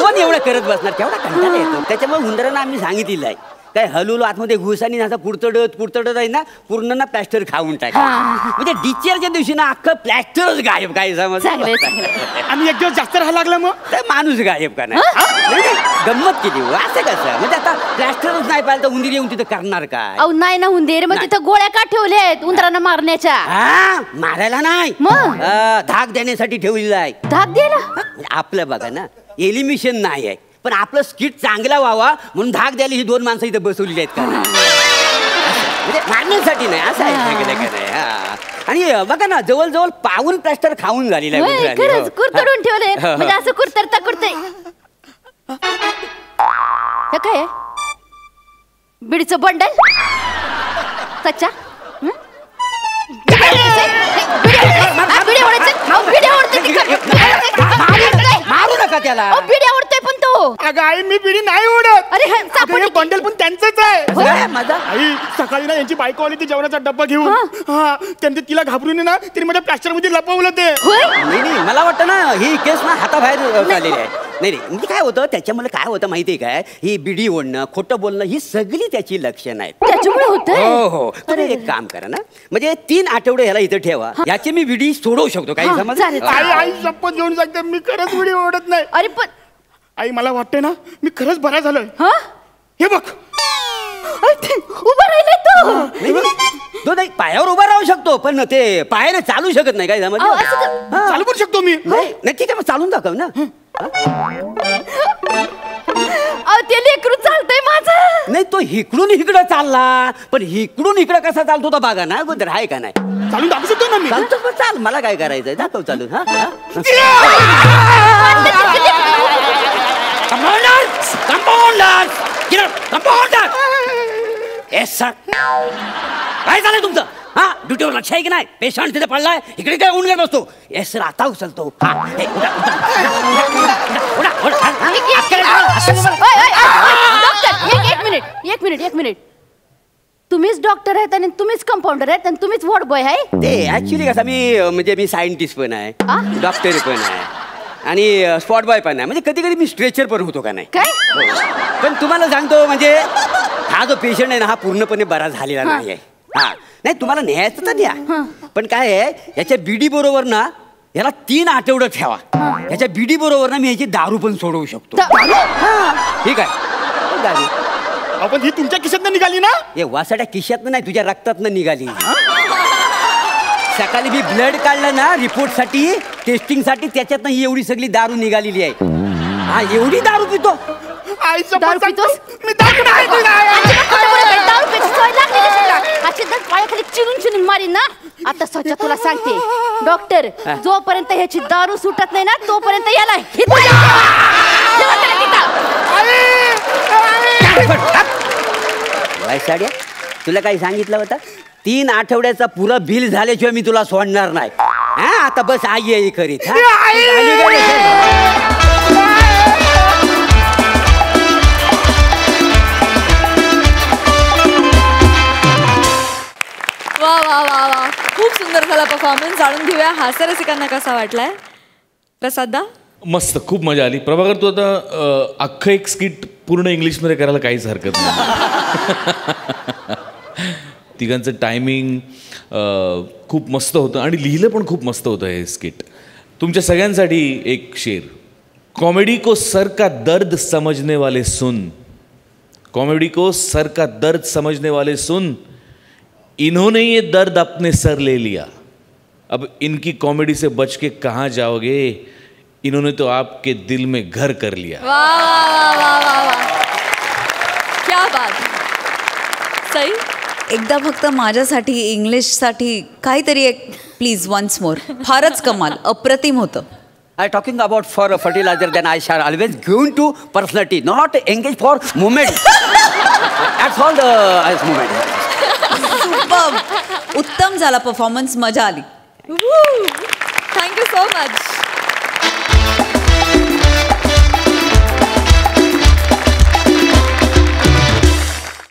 C: कोण एवढं करत बसणार केवढा कंटाळा येतो. त्याच्यामुळे उंदरांना आम्ही सांगितलेलं आहे काय हलवलो आतमध्ये घुसानी असं कुडतडत आहे ना पूर्ण ना प्लॅस्टर खाऊन टाक म्हणजे डिस्चार्जच्या दिवशी ना अख्खं प्लॅस्टरच गायब काय समज
H: आणि एक दिवस जास्त राहायला लागला मग
C: काय माणूस गायब का नाही गंमत केली असं कसं म्हणजे आता प्लॅस्टरच नाही पाहिलं तर उंदीर येऊन तिथं करणार काय
E: अहो नाही ना उंदीर मग तिथं गोळ्या का ठेवल्या आहेत उंदरांना मारण्याच्या
C: मारायला नाही
E: मग
C: धाक देण्यासाठी ठेवलेला आहे
E: धाक द्यायला
C: आपलं बघा ना एलिमिशन नाही आहे पण आपलं स्किट चांगला व्हावा म्हणून धाक द्यायला ही 2 माणसं इथं बसवलेली आहेत का म्हणजे मारण्यासाठी नाही असं आहे का नाही आणि बघा ना जवळजवळ पाऊन प्लॅस्टर खाऊन झालेला आहे
E: खरंच कुरतडून ठेवले म्हणजे असं कुरतडता कुरते हे काय बिडीचं बंडल सच्चा
C: मारू नका त्याला
E: बिडी आवडतोय पण तो
H: अगं आई मी बिडी नाही उडत
E: अरे
H: बंडल पण त्यांचंच आहे
C: माझा
H: आई सकाळी ना यांची बायको आली ती जेवणाचा डब्बा घेऊन हा त्यांनी तिला घाबरून ना तिने माझ्या प्लॅस्टर मध्ये लपवलं ते
C: नाही मला वाटतं ना ही केस ना हाताबाहेर चाललेली आहे नाही म्हणजे काय होतं त्याच्यामुळे काय होतं माहितीये काय ही बिडी ओढणं खोटं बोलणं ही सगळी त्याची लक्षणं आहेत
E: त्याच्यामुळे होतं
C: हो तुम्ही एक काम करा ना म्हणजे 3 आठवडे ह्याला इथं ठेवा याची मी बिडी सोडवू शकतो काही समज
H: आई शपथ घेऊन सांगते मी खरंच बिडी ओढत नाही
E: अरे पण
H: आई मला वाटतंय ना मी खरंच बरा झालोय हे बघ
E: उभा राहिलाय तो
C: नाही पायावर उभा राहू शकतो पण ते पायाने चालू शकत नाही काय समज
H: चालू करू शकतो मी
C: नाही ठीक आहे मग चालून दाखव ना
E: ते लेकरू चालतंय माझं
C: नाही तो इकडून इकडं चालला पण इकडून इकडं कसा चालतो तो बघा ना गोंधळ आहे का नाही
H: चालून दाखवू शकतो ना मी
C: चालतो पण चाल मला काय करायचंय दाखव चालून काय झालंय तुमचं ड्युटीवर लक्ष आहे की नाही पेशंट तिथे पडलाय इकडे काय उडत बसतो येस सर आता उचलतो
E: एक मिनिट तुम्हीच डॉक्टर आहेत आणि तुम्हीच कंपाऊंडर आहेत आणि तुम्हीच वॉर्ड बॉय आहे
C: ते ऍक्च्युली कसं मी सायंटिस्ट पण आहे डॉक्टर पण आहे आणि स्पॉट बॉय पण आहे म्हणजे कधी कधी मी स्ट्रेचर पण होतो का नाही
E: काय
C: पण तुम्हाला सांगतो म्हणजे हा जो पेशंट आहे ना हा पूर्णपणे बरा झालेला नाही आहे नाही तुम्हाला न्यायचं तर द्या पण काय आहे याच्या बीडी बरोबर ना याला 3 आठवडे ठेवा याच्या बीडी बरोबर ना मी याची दारू पण सोडवू शकतो ठीक आहे
H: आपण ही तुमच्या खिशातनं निघाली ना
C: हे वासाड्या खिशातनं नाही तुझ्या रक्तातनं निघाली सकाळी मी ब्लड काढलं ना रिपोर्ट साठी टेस्टिंग साठी त्याच्यातनं ही एवढी सगळी दारू निघालेली आहे एवढी दारू पितो
E: दारू पितोस
H: मी दारू
E: पायाखाली चिरून मारीन ना आता स्वच्छ तुला सांगते डॉक्टर जोपर्यंत ह्याची दारू सुटत नाही ना तोपर्यंत याला
C: साड्या तुला काही सांगितलं होतं 3 आठवड्याचा पुरा बिल झाल्याशिवाय मी तुला सोडणार नाही आता बस आई आहे खरी
A: वा वा वा वा खूप सुंदर झाला परफॉर्मन्स जाणून घेऊया हास्यरसिकांना कसा वाटलाय प्रसादा
G: मस्त खूप मजा आली प्रभाकर तू आता अख्खं एक स्किट पूर्ण इंग्लिशमध्ये करायला काहीच हरकत नाही तिघांचं टायमिंग खूप मस्त होतं आणि लिहिलं पण खूप मस्त होतं हे स्किट तुमच्या सगळ्यांसाठी एक शेर कॉमेडी को सर का दर्द समझने वाले सुन कॉमेडी को सर का दर्द समझने वाले सुन इन्होंने ये दर्द अपने सर ले लिया अब इनकी कॉमेडी से बच के कहाँ जाओगे इन्होंने तो आपके दिल में घर कर लिया
A: वाह वाह वाह वाह वाह क्या बात सही
F: एकदा फक्त माझ्यासाठी इंग्लिशसाठी काहीतरी एक प्लीज वन्स मोर फारच कमाल अप्रतिम होतं
C: I talking about for a fertilizer, then I shall always given to personality, not engage for movement. That's all the movement.
F: उत्तम झाला परफॉर्मन्स मजा आली
A: थँक्यू सो मच